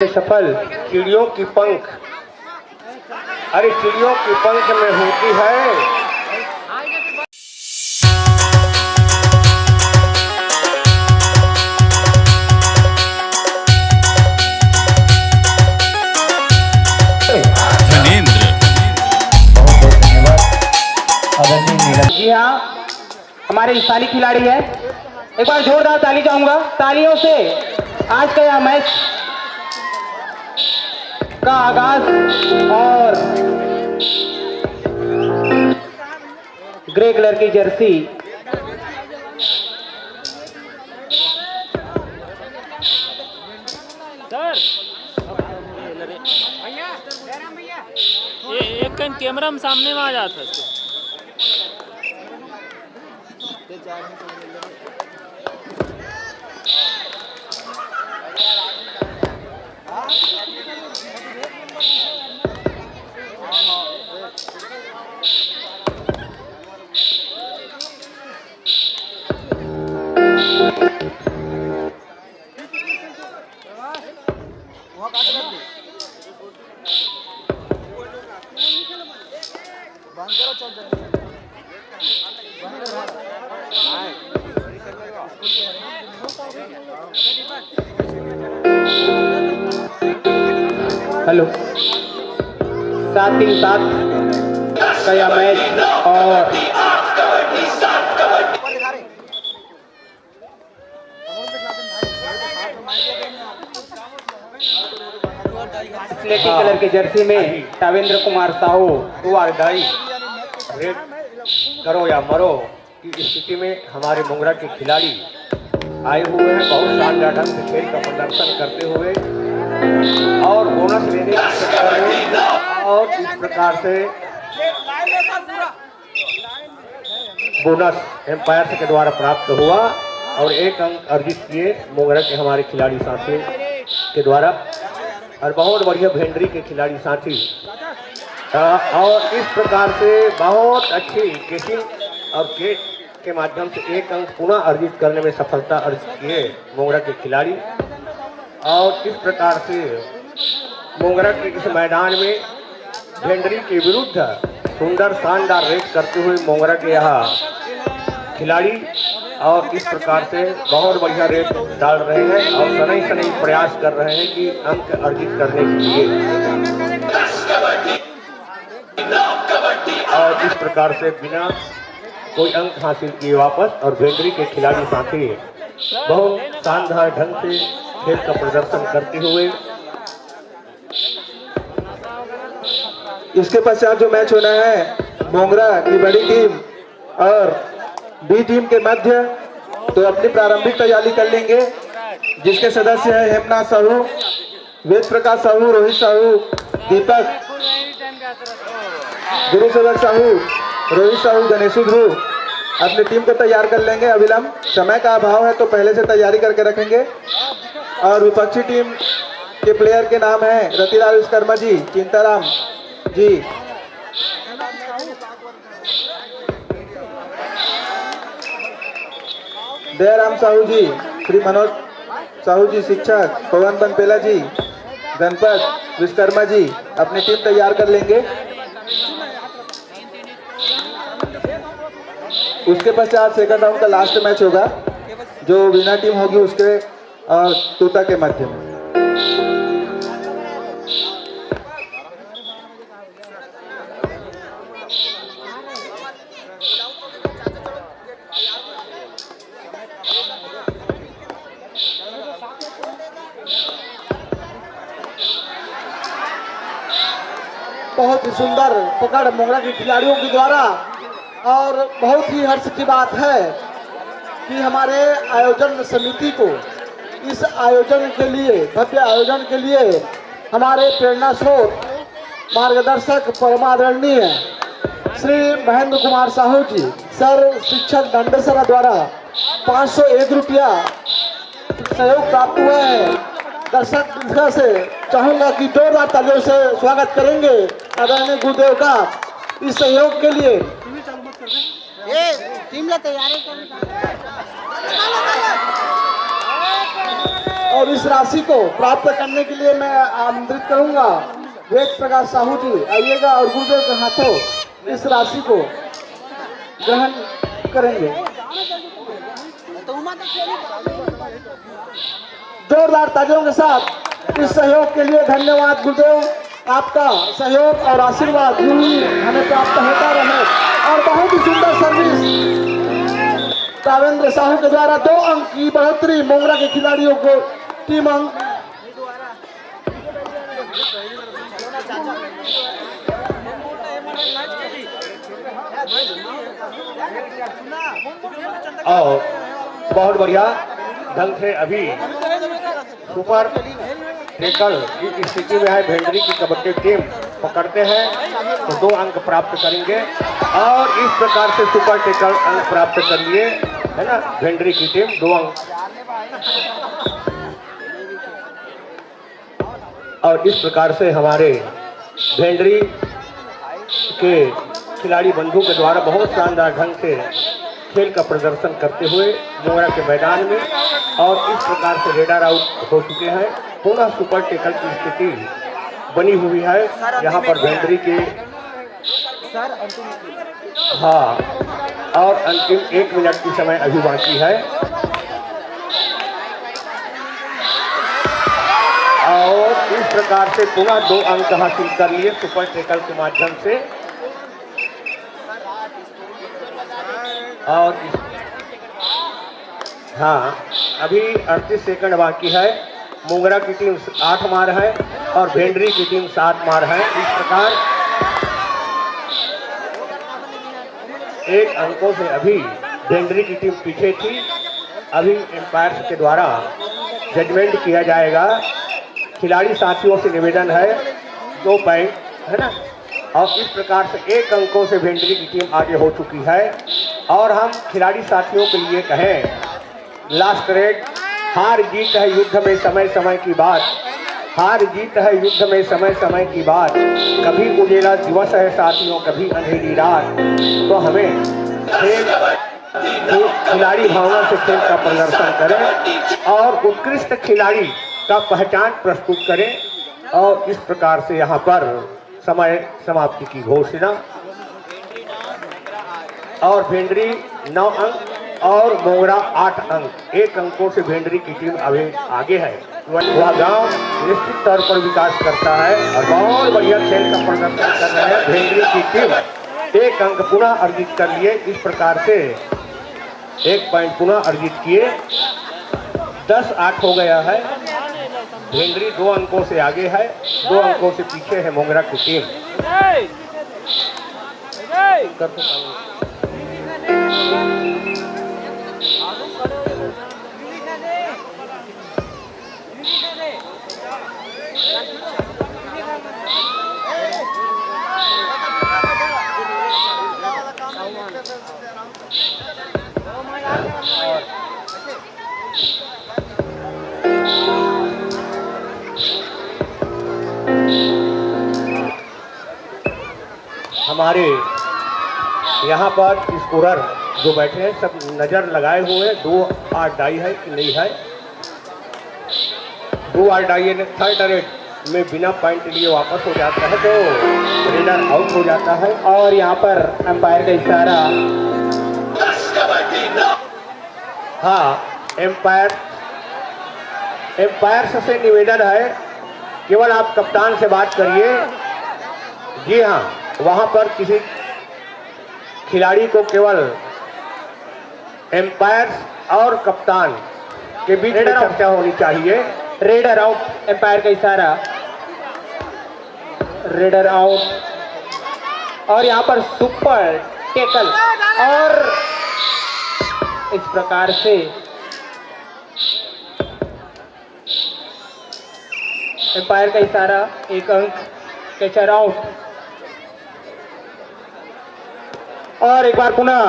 सफल चिड़ियों की पंख, अरे चिड़ियों की पंख में होती है। जी हाँ, हमारे स्थानीय खिलाड़ी है। एक बार जोरदार ताली चाहूंगा। तालियों से आज का यह मैच का आगाज और ग्रे कलर की जर्सी ये एक कैमरा में सामने में आ जाता है। हेलो 7-3-7 का यह मैच और स्लेटी कलर के जर्सी में टावेंद्र कुमार साहू वारदाई रेड करो या मरो की स्थिति में हमारे मोंगरा के खिलाड़ी आए हुए हैं। बहुत शानदार ढंग से खेल का प्रदर्शन करते हुए और बोनस लेने की चक्कर में और इस प्रकार से बोनस एम्पायर के द्वारा प्राप्त हुआ और 1 अंक अर्जित किए मोंगरा के हमारे खिलाड़ी साथी के द्वारा और बहुत बढ़िया भेंडरी के खिलाड़ी साथी और इस प्रकार से बहुत अच्छी केसिंग और केट के माध्यम से 1 अंक पुनः अर्जित करने में सफलता अर्जित किए मोंगरा के खिलाड़ी। और इस प्रकार से मोंगरा के इस मैदान में भेंडरी के विरुद्ध सुंदर शानदार रेस करते हुए मोंगरा के यहाँ खिलाड़ी और इस प्रकार से बहुत बढ़िया रेस डाल रहे हैं और शनई प्रयास कर रहे हैं कि अंक अर्जित करने के लिए। और इस प्रकार से बिना कोई अंक हासिल किए वापस और भेंडरी के खिलाड़ी साथी बहुत शानदार ढंग से खेल का प्रदर्शन करते हुए। इसके पश्चात जो मैच होना है मोंगरा की बड़ी टीम और बी टीम के मध्य, तो अपनी प्रारंभिक तैयारी कर लेंगे, जिसके सदस्य हैं हेमनाथ साहू, वेद प्रकाश साहू, रोहित साहू, दीपक, गुरु सेवक साहू, रोहित साहू, गणेशु ध्रुव अपनी टीम को तैयार कर लेंगे। अविलंब समय का अभाव है तो पहले से तैयारी करके रखेंगे। और विपक्षी टीम के प्लेयर के नाम हैं रतिलाल विश्वकर्मा जी, चिंताराम जी, दयाराम साहू जी, श्री मनोज साहू जी शिक्षक, पवन बनपेला जी, गणपत विश्वकर्मा जी अपनी टीम तैयार कर लेंगे। उसके पश्चात सेकंड राउंड का लास्ट मैच होगा जो विनर टीम होगी उसके और तोता के मध्य में। बहुत ही सुंदर पकड़ मोंगरा के खिलाड़ियों के द्वारा और बहुत ही हर्ष की बात है कि हमारे आयोजन समिति को इस आयोजन के लिए, भव्य आयोजन के लिए हमारे प्रेरणा स्रोत मार्गदर्शक परमादरणीय श्री महेंद्र कुमार साहू जी सर शिक्षक दंडेसरा द्वारा 501 रुपया सहयोग प्राप्त हुआ है। दर्शक से चाहूंगा कि जोरदार तालियों से स्वागत करेंगे आदरणीय गुरुदेव का इस सहयोग के लिए। टीम तैयारी और इस राशि को प्राप्त करने के लिए मैं आमंत्रित करूंगा वेद प्रकाश साहू जी, आइएगा और गुरुदेव के हाथों इस राशि को ग्रहण करेंगे। जोरदार तालियों के साथ इस सहयोग के लिए धन्यवाद गुरुदेव। आपका सहयोग और आशीर्वाद यूं ही हमें प्राप्त होता रहे। और बहुत ही सुंदर सर्विस कावेंद्र साहू के द्वारा 2 अंक की बढ़ोतरी मोंगरा के खिलाड़ियों को टीम अंक। और बहुत बढ़िया ढंग से अभी सुपर टेकल की स्थिति में है भेंडरी की कबड्डी टीम। पकड़ते हैं तो 2 अंक प्राप्त करेंगे और इस प्रकार से सुपर टेकल अंक प्राप्त कर लिए, है ना, भेंडरी की टीम 2 अंक। और इस प्रकार से हमारे भेंडरी के खिलाड़ी बंधु के द्वारा बहुत शानदार ढंग से खेल का प्रदर्शन करते हुए मोंगरा के मैदान में, और इस प्रकार से रेडर आउट हो चुके हैं। पुनः सुपर टेकल की स्थिति बनी हुई है यहाँ पर भेंडरी के। हाँ, और अंतिम 1 मिनट की समय अभी बाकी है। और इस प्रकार से पुनः 2 अंक हासिल कर लिए सुपर टेकल के माध्यम से। और हाँ, अभी 38 सेकंड बाकी है। मोंगरा की टीम 8 मार है और भेंडरी की टीम 7 मार है। इस प्रकार 1 अंकों से अभी भेंडरी की टीम पीछे थी। अभी एम्पायर्स के द्वारा जजमेंट किया जाएगा। खिलाड़ी साथियों से निवेदन है 2 पॉइंट, है ना, और इस प्रकार से 1 अंकों से भेंडरी की टीम आगे हो चुकी है। और हम खिलाड़ी साथियों के लिए कहें, लास्ट रेड, हार जीत है युद्ध में समय समय की बात, हार जीत है युद्ध में समय समय की बात, कभी उजेला दिवस है साथियों, कभी अंधेरी रात। तो हमें खिलाड़ी भावना से खेल का प्रदर्शन करें और उत्कृष्ट खिलाड़ी का पहचान प्रस्तुत करें। और इस प्रकार से यहाँ पर समय समाप्ति की घोषणा। और भेंडरी 9 अंक और मोंगरा 8 अंक, 1 अंकों से भेंडरी की टीम अभी आगे है। वह गांव निश्चित तौर पर विकास करता है और बहुत बढ़िया खेल का प्रदर्शन कर रहे हैं। भेंडरी की टीम 1 अंक पुनः अर्जित कर लिए। इस प्रकार से 1 पॉइंट पुनः अर्जित किए। 10-8 हो गया है। भेंडरी 2 अंकों से आगे है, 2 अंकों से पीछे है मोंगरा की टीम। हमारे यहाँ पर स्कोरर जो बैठे हैं सब नज़र लगाए हुए हैं 2 आर डाई है कि नहीं है। 2 आर डाई है, 3rd रेड में बिना पॉइंट लिए वापस हो जाता है तो रेडर आउट हो जाता है। और यहाँ पर अंपायर का इशारा। हाँ, एम्पायर से निवेदन है केवल आप कप्तान से बात करिए। जी हाँ, वहाँ पर किसी खिलाड़ी को केवल एम्पायर और कप्तान के बीच में चर्चा होनी चाहिए। रेडर आउट, एम्पायर का इशारा, रेडर आउट। और यहाँ पर सुपर टेकल और इस प्रकार से एम्पायर का इशारा, 1 अंक, कैचर आउट। और एक बार पुनः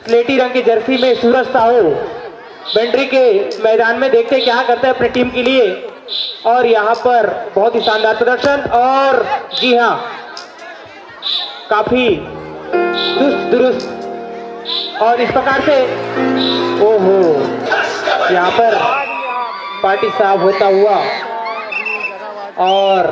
स्लेटी रंग की जर्सी में सूरज साहू भेंडरी के मैदान में देखते क्या करते हैं अपनी टीम के लिए। और यहाँ पर बहुत ही शानदार प्रदर्शन और जी हाँ काफी चुस्त दुरुस्त। और इस प्रकार से ओहो यहाँ पर पार्टी साहब होता हुआ और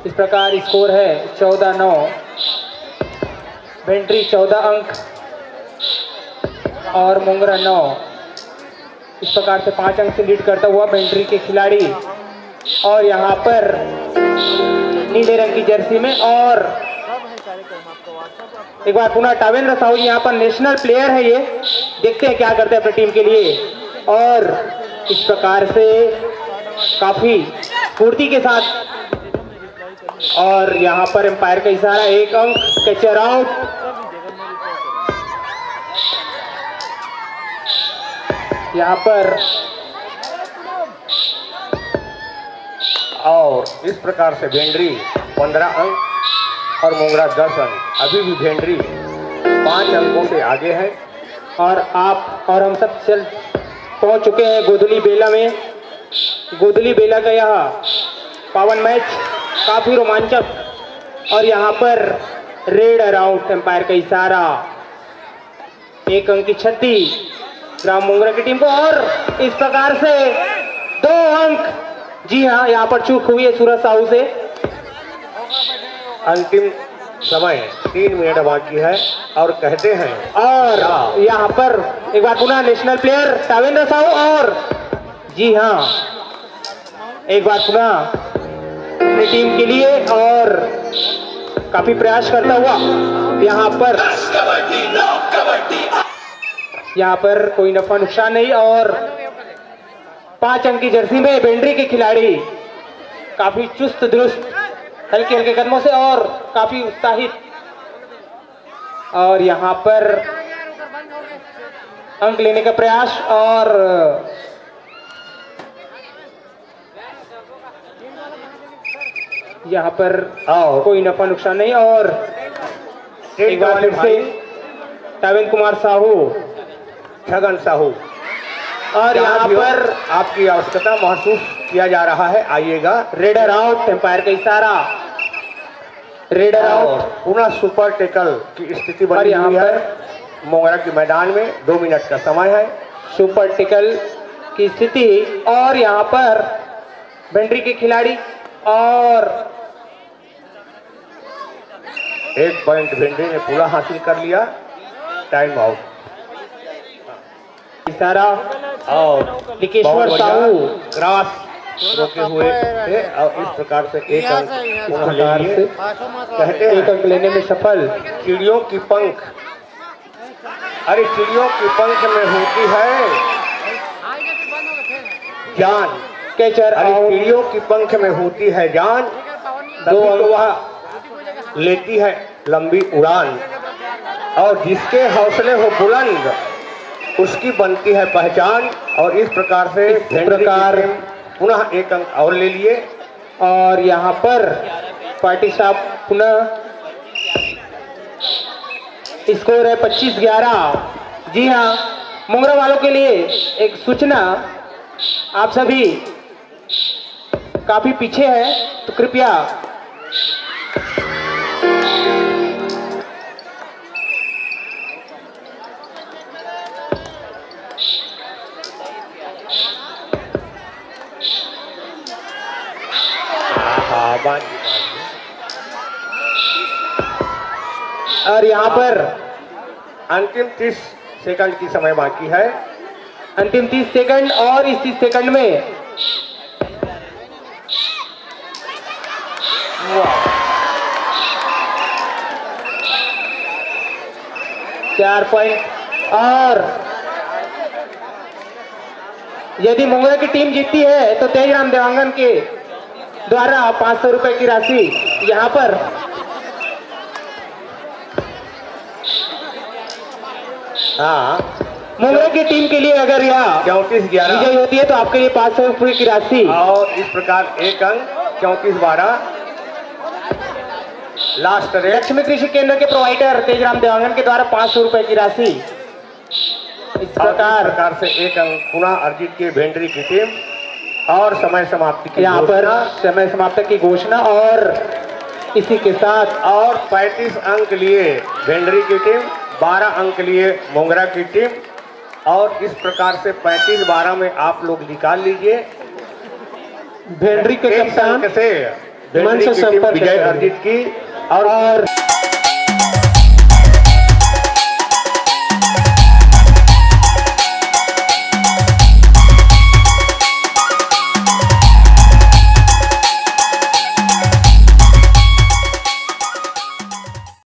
इस प्रकार स्कोर है 14-9। वेंट्री 14 अंक और मोंगरा 9। इस प्रकार से 5 अंक से लीड करता हुआ वेंट्री के खिलाड़ी। और यहाँ पर नीले रंग की जर्सी में और एक बार पुनः टावेंद्र साहू यहाँ पर नेशनल प्लेयर है, ये देखते हैं क्या करते हैं अपनी टीम के लिए। और इस प्रकार से काफी फुर्ती के साथ और यहाँ पर एम्पायर का इशारा, 1 अंक, कैचर आउट। यहाँ पर और इस प्रकार से भेंडरी 15 अंक और मोंगरा 10 अंक। अभी भी भेंडरी 5 अंकों से आगे है। और आप और हम सब चल पहुंच चुके हैं गोधुली बेला में। गोधुली बेला का यह पावन मैच काफी रोमांचक और यहाँ पर रेड आउट, एम्पायर का इशारा, 1 अंक की क्षति ग्राम मोंगरा की टीम को। और इस प्रकार से 2 अंक, जी हाँ, यहाँ पर चूक हुई है सूरज साहू से। अंतिम समय 3 मिनट बाकी है और कहते हैं और यहाँ पर एक बार पुनः नेशनल प्लेयर टावेंद्र साहू और जी हाँ, एक बार पुनः अपनी टीम के लिए और काफी प्रयास करता हुआ यहाँ पर कोई नफा नुकसान नहीं। और 5 अंक की जर्सी में वेंट्री के खिलाड़ी काफी चुस्त दुरुस्त, हल्के हल्के कदमों से और काफी उत्साहित। और यहाँ पर अंक लेने का प्रयास और यहाँ पर कोई नफा नुकसान नहीं। और एक बार फिर से टावेंद्र कुमार साहू, छगन साहू, और यहाँ पर आपकी आवश्यकता महसूस किया जा रहा है, आइएगा। रेडर आउट, एम्पायर का इशारा, रेडर आउट। पुनः सुपर टेकल की स्थिति और बनी यहाँ हुई है मोंगरा के मैदान में। 2 मिनट का समय है। सुपर टिकल की स्थिति और यहाँ पर वेंट्री के खिलाड़ी और 1 पॉइंट भेंडरी ने पूरा हासिल कर लिया। Time out. इशारा और लिकेश्वर साहू क्रॉस रोके हुए थे और इस प्रकार से 1 अंक पुनः ले लिए। कहते 1 हैं अंक लेने में सफल। चिड़ियों की पंख, अरे चिड़ियों की पंख में होती है जान। कैचर अरे आउट। चिड़ियों की पंख में होती है जान, तभी तो वह लेती है लंबी उड़ान। और जिसके हौसले हो बुलंद उसकी बनती है पहचान। और इस प्रकार से प्रकार पुनः 1 अंक और ले लिए। और यहाँ पर पार्टी साहब पुनः स्कोर है 25-11। जी हाँ, मोंगरा वालों के लिए एक सूचना, आप सभी काफी पीछे हैं तो कृपया और यहाँ पर अंतिम 30 सेकंड की समय बाकी है। अंतिम 30 सेकंड और इस 30 सेकंड में 4 पॉइंट। और यदि मोंगरा की टीम जीतती है तो तेजराम देवांगन के द्वारा 500 रुपए की राशि यहाँ पर मोंगरा की टीम के लिए अगर यह 34-11 विजय होती है तो आपके लिए 500 रुपए की राशि। और इस प्रकार 1 अंक 34-12 लास्ट रेट। लक्ष्मी कृषि केंद्र के प्रोवाइडर तेजराम देवांगन के द्वारा 500 रुपए की राशि। इस प्रकार से 1 अंक पुनः अर्जित की भेंडरी की टीम। और समय समाप्ति की यहाँ पर घोषणा। समय समाप्ति की घोषणा और इसी के साथ और 35 अंक लिए भेंडरी की टीम, 12 अंक लिए मोंगरा की टीम, और इस प्रकार से 35-12 में आप लोग निकाल लीजिए। भेंडरी के 23 कप्तान अंक से भेंडरी मंच की टीम संपर्क विजय करेंगे। अर्जित की और